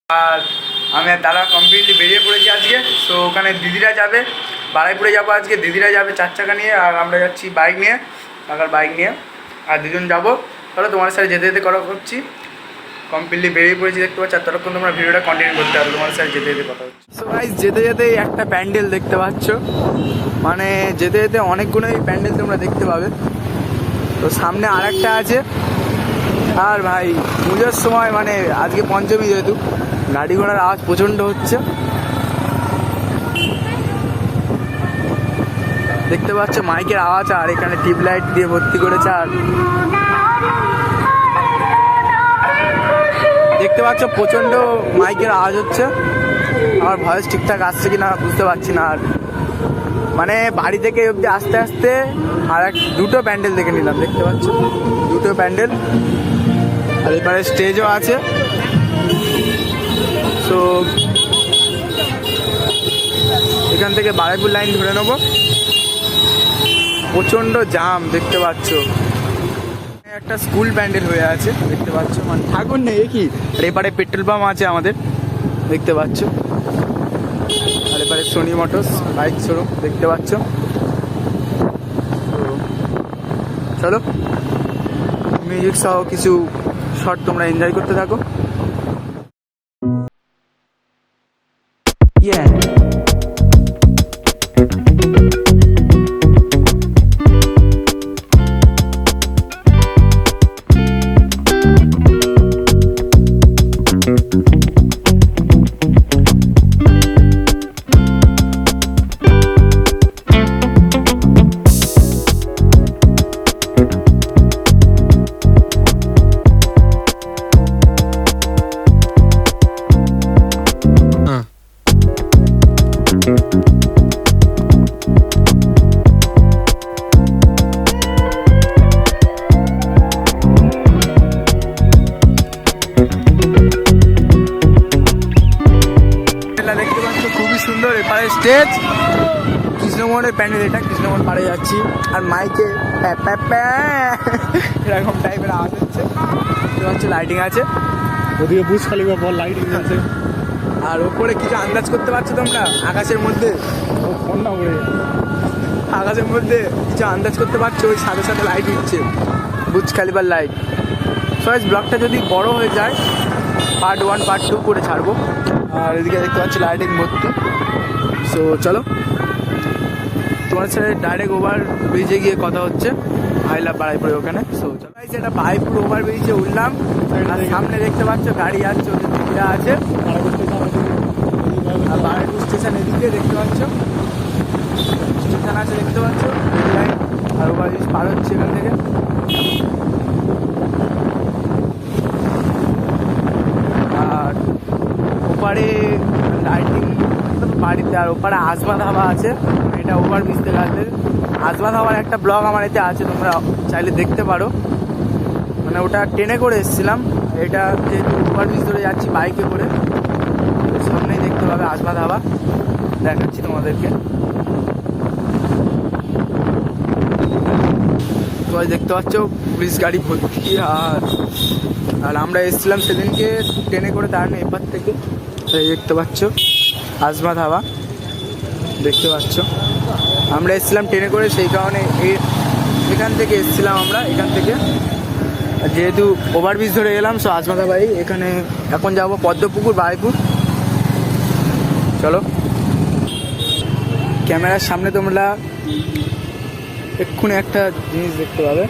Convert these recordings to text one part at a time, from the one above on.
আর আমি আর দাদা কমপ্লিটলি বেরিয়ে পড়েছি আজকে। তো ওখানে দিদিরা যাবে, বারাইপুরে যাবো আজকে, দিদিরা যাবে 4 চাকা নিয়ে, আর আমরা যাচ্ছি বাইক নিয়ে, কাকার বাইক নিয়ে, আর দুজন যাবো। তাহলে তোমার সাথে যেতে যেতে কথা হচ্ছি, কমপ্লিটলি বেরিয়ে পড়েছি দেখতে পাচ্ছি। আর ততক্ষণ তোমরা ভিডিওটা কন্টিনিউ করতে হবে, তোমার সাথে যেতে যেতে কথা হচ্ছে। সো গাইস, যেতে যেতেই একটা প্যান্ডেল দেখতে পাচ্ছ, মানে যেতে যেতে অনেকগুলোই প্যান্ডেল তোমরা দেখতে পাবে। তো সামনে আরেকটা আছে। আর ভাই পুজোর সময় মানে আজকে পঞ্চমী, যেহেতু গাড়ি ঘোড়ার আওয়াজ প্রচণ্ড হচ্ছে দেখতে পাচ্ছ, মাইকের আওয়াজ, আর এখানে টিউবলাইট দিয়ে ভর্তি করেছে। আর দেখতে পাচ্ছ প্রচণ্ড মাইকের আওয়াজ হচ্ছে। আমার ভয়েস ঠিকঠাক আসছে কি না বুঝতে পারছি না। আর মানে বাড়ি থেকে অবধি আস্তে আস্তে আর দুটো প্যান্ডেল দেখে নিলাম, দেখতে পাচ্ছ দুটো প্যান্ডেল। আর এবারে স্টেজও আছে। তো এখান থেকে বারাইপুর লাইন ধরে নেবো। প্রচণ্ড জাম দেখতে পাচ্ছ। একটা স্কুল প্যান্ডেল হয়ে আছে দেখতে পাচ্ছ, মানে ঠাকুর নেই কি। আর এবারে পেট্রোল পাম্প আছে আমাদের দেখতে পাচ্ছ। আর এবারে সোনি মোটরস বাইক শোরুম দেখতে পাচ্ছ। চলো মিউজিক সহ কিছু শর্ট তোমরা এনজয় করতে থাকো। দেখতে পাচ্ছ খুবই সুন্দর। এপারে স্টেজ, কৃষ্ণমোহনের প্যান্ডেল, এটা কৃষ্ণমোহন পাড়ে যাচ্ছি। আর মাইকে এরকম টাইপের আওয়াজ হচ্ছে, দেখতে পাচ্ছ লাইটিং আছে, ওদিকে বুঝ খালি বল লাইটিং আছে। আর ওপরে কিছু আন্দাজ করতে পারছো তোমরা? আকাশের মধ্যে ফোনটা উড়ে আকাশের মধ্যে কিছু আন্দাজ করতে পারছো? ওই সাথে সাথে লাইট উঠছে, বুর্জ খলিফার লাইট। সবাই ব্লগটা যদি বড় হয়ে যায় পার্ট 1 পার্ট 2 করে ছাড়বো। আর এদিকে দেখতে পাচ্ছি লাইটিং ভর্তি। সো চলো তোমার সাথে ডাইরেক্ট ওভার ব্রিজে গিয়ে কথা হচ্ছে, আই লাভ বারাইপুরে ওখানে। সো চলো এটা বারাইপুর ওভার ব্রিজে উঠলাম। আর সামনে দেখতে পাচ্ছ গাড়ি যাচ্ছে, ওদের দিকটা আছে। আর বারাইপুর স্টেশন এদিকে দেখতে পাচ্ছ, স্টেশন আছে দেখতে পাচ্ছ। আর ওভার ব্রিজ পার হচ্ছে এখান থেকে। আর ওপারে লাইটিং বাড়িতে, আর ওপারে আজমা ধাবা আছে, এটা ওভার ব্রিজ থেকে আসবে। আজমা ধাবার একটা ব্লগ আমার এতে আছে, তোমরা চাইলে দেখতে পারো। মানে ওটা ট্রেনে করে এসেছিলাম, এটা যেহেতু ওভার ব্রিজ ধরে যাচ্ছি বাইকে করে, সামনেই দেখতে পাবে আজমা ধাবা, দেখাচ্ছি তোমাদেরকে। তো দেখতে পাচ্ছ পুলিশ গাড়ি ভর্তি। আর আমরা এসেছিলাম সেদিনকে ট্রেনে করে, তার এপার থেকে দেখতে পাচ্ছ আজমা ধাবা দেখতে পাচ্ছ। আমরা এসেছিলাম ট্রেনে করে, সেই কারণে এখান থেকে এসেছিলাম আমরা, এখান থেকে যেহেতু ওভারব্রিজ ধরে এলাম। সো আজমা ধাবাই এখানে। এখন যাবো পদ্মপুকুর বারাইপুর। চলো ক্যামেরার সামনে তোমরা এক্ষুনি একটা জিনিস দেখতে পাবে,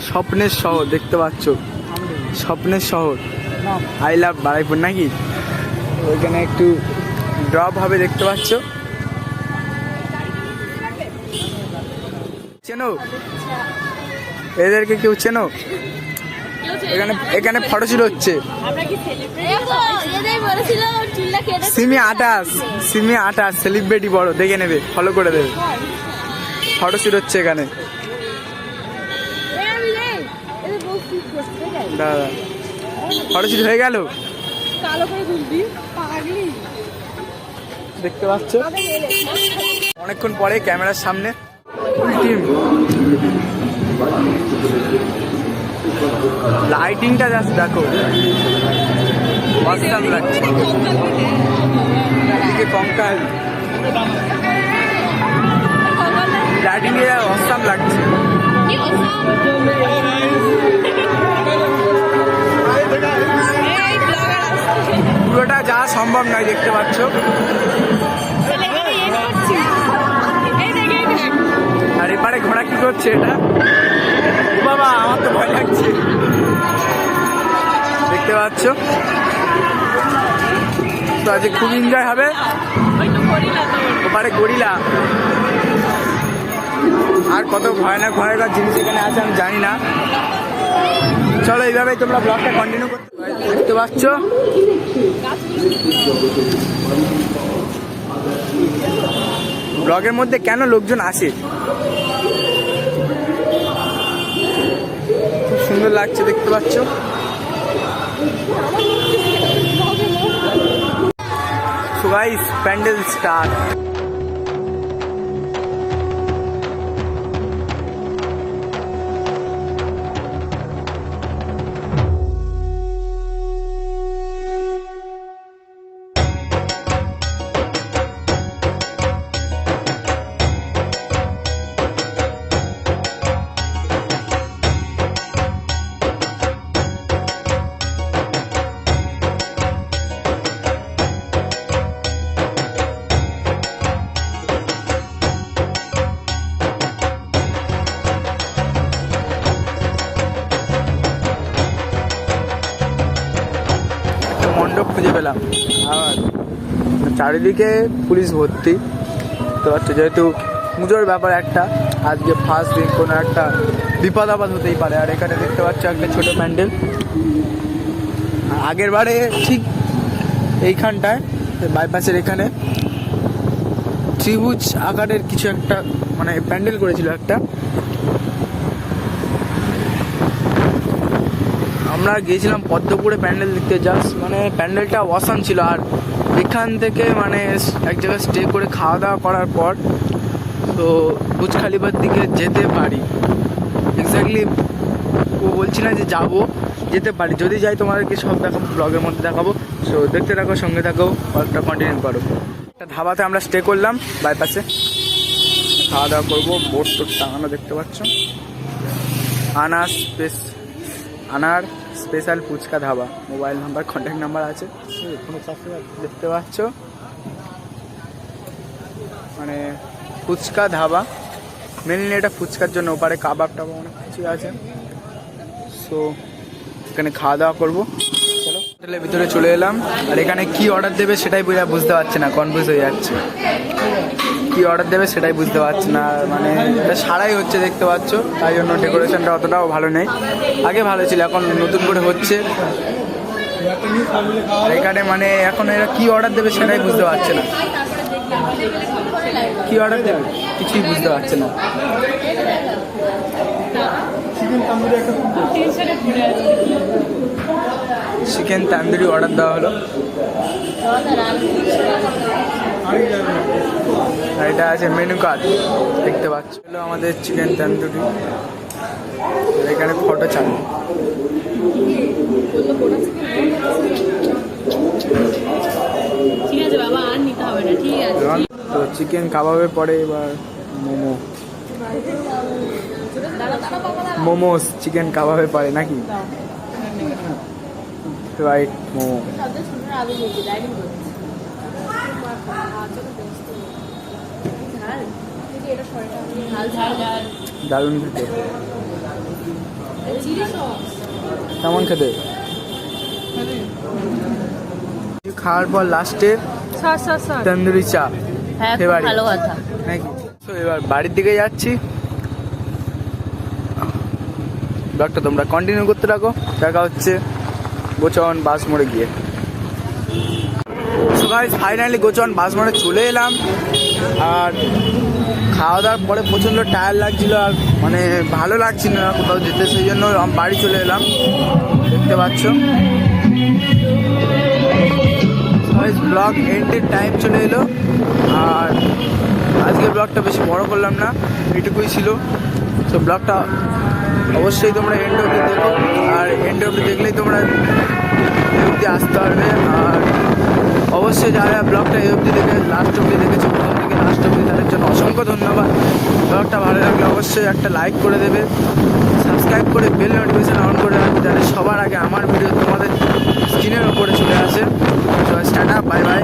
স্বপ্নের শহর দেখতে পাচ্ছ, স্বপ্নের শহর আই লাভ বারাইপুর নাকি। ওইখানে একটু ড্রপ হবে দেখতে পাচ্ছ। চেনো এদেরকে? কেউ চেনো? এখানে ফটোশুট হচ্ছে। সিমি 28 সেলিব্রিটি বড়, দেখে নেবে, ফলো করে দেবে। ফটোশুট হচ্ছে এখানে। দাদা ফটোশুট হয়ে গেল, দেখতে পাচ্ছ অনেকক্ষণ পরে ক্যামেরার সামনে লাইটিংটা জাস্ট দেখো। অসাম লাগছে। এদিকে কঙ্কাল লাইটিং এ অসাম লাগছে। পুরোটা যাওয়া সম্ভব নয়, দেখতে পাচ্ছ। আর এপারে ঘোড়া কি করছে এটা? বাবা আমার তো ভয় লাগছে, দেখতে পাচ্ছ। তো আজকে খুব এনজয় হবে। ওপারে গরিলা আর কত ভয়ানক জিনিস এখানে আছে আমি জানি না। চলো এইভাবেই তোমরা ব্লগটা কন্টিনিউ করতে পারো। দেখতে পাচ্ছ ব্লগের মধ্যে কেন লোকজন আসে, খুব সুন্দর লাগছে, দেখতে পাচ্ছ। So guys, pandal start. মণ্ডপ খুঁজে পেলাম, আর চারিদিকে পুলিশ ভর্তি। তো হচ্ছে যেহেতু পুজোর ব্যাপার একটা, আজকে ফার্স্ট দিন, কোনো একটা বিপদ আপদ হতেই পারে। আর এখানে দেখতে পাচ্ছ একটা ছোট প্যান্ডেল। আগের বারে ঠিক এইখানটায় বাইপাসের এখানে ত্রিভুজ আকারের কিছু একটা মানে প্যান্ডেল করেছিল একটা। আমরা গিয়েছিলাম পদ্মপুরে প্যান্ডেল দেখতে, জাস্ট মানে প্যান্ডেলটা অসাম ছিল। আর এখান থেকে মানে এক জায়গায় স্টে করে খাওয়া দাওয়া করার পর তো বুর্জ খালিফার দিকে যেতে পারি। এক্স্যাক্টলি ও বলছি না যে যাবো, যেতে পারি। যদি যাই তোমাদেরকে সব দেখাবো, ব্লগের মধ্যে দেখাবো। সো দেখতে থাকো, সঙ্গে থাকো, ব্লগটা কন্টিনিউ করো। একটা ধাবাতে আমরা স্টে করলাম বাইপাসে, খাওয়া দাওয়া করবো। বোর্ড টোর টাঙানো দেখতে পাচ্ছ, আনার special fuchka dhaba. Mobile number, contact number আছে, দেখতে পাচ্ছ। মানে ফুচকা ধাবা, মেনলি এটা ফুচকার জন্য। ওপারে কাবাব টাবাব অনেক কিছু আছে। সো এখানে খাওয়া দাওয়া করবো। চলো হোটেলের ভিতরে চলে এলাম। আর এখানে কি অর্ডার দেবে সেটাই বুঝতে পারছি না, কনফিউজ হয়ে যাচ্ছে। কি অর্ডার দেবে সেটাই বুঝতে পারছি না, মানে এটা সারাই হচ্ছে দেখতে পাচ্ছ। তাই জন্য ডেকোরেশনটা অতটাও ভালো নেই। আগে ভালো ছিল, এখন নতুন করে হচ্ছে। এখানে মানে এখন এরা কি অর্ডার দেবে সেটাই বুঝতে পারছে না। কি অর্ডার দেবে কিছুই বুঝতে পারছে না। চিকেন তান্দুরি অর্ডার দেওয়া হলো। আর এটা আছে মেনু কার্ড, দেখতে পাচ্ছ। হলো আমাদের চিকেন তান্দুরি। এখানে ফটো চালু। তো চিকেন কাবাবের পরে এবার মোমোস চিকেন কাবাবের পরে নাকি? রাইট, মোমো। দারুণ খেতে, কেমন খেতে? খাওয়ার পর লাস্টে তন্দুরি চা, ভালো কথা নাকি? তো এবার বাড়ির দিকে যাচ্ছি। ব্লগটা তোমরা কন্টিনিউ করতে থাকো। দেখা হচ্ছে গোচন বাস মোড়ে গিয়ে। সো গাইস, ফাইনালি গোচন বাস মোড়ে চলে এলাম। আর খাওয়া দাওয়ার পরে প্রচণ্ড টায়ার লাগছিল, আর মানে ভালো লাগছিল না কোথাও যেতে, সেই জন্য বাড়ি চলে এলাম। দেখতে পাচ্ছ ব্লগ এন্ডের টাইম চলে এলো। আর আজকে ব্লগটা বেশি বড় করলাম না, এটুকুই ছিল। তো ব্লগটা অবশ্যই তোমরা এন্ড অবধি দেখো, আর এন্ড অবধি দেখলেই তোমরা আসতে পারবে। আর অবশ্যই যারা ব্লগটা এই অবধি দেখে লাস্ট অবধি দেখেছে, প্রথম থেকে লাস্ট অবধি, তাদের জন্য অসংখ্য ধন্যবাদ। ব্লগটা ভালো লাগলে অবশ্যই একটা লাইক করে দেবে, সাবস্ক্রাইব করে বেল নোটিফিকেশান অন করে রাখবে, যাতে সবার আগে আমার ভিডিও তোমাদের স্ক্রিনের ওপরে চলে আসে। টাটা, বাই বাই,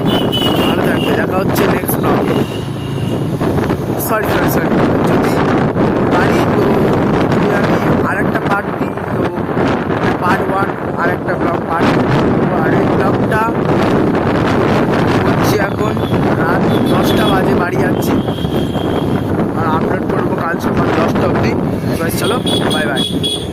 ভালো থাকবে, দেখা হচ্ছে নেক্সট ব্লগে। সরি, যদি পারি তো যদি আমি আরেকটা পার্ট দিই, তো পার্ট 1 আরেকটা ব্লগ পার্ট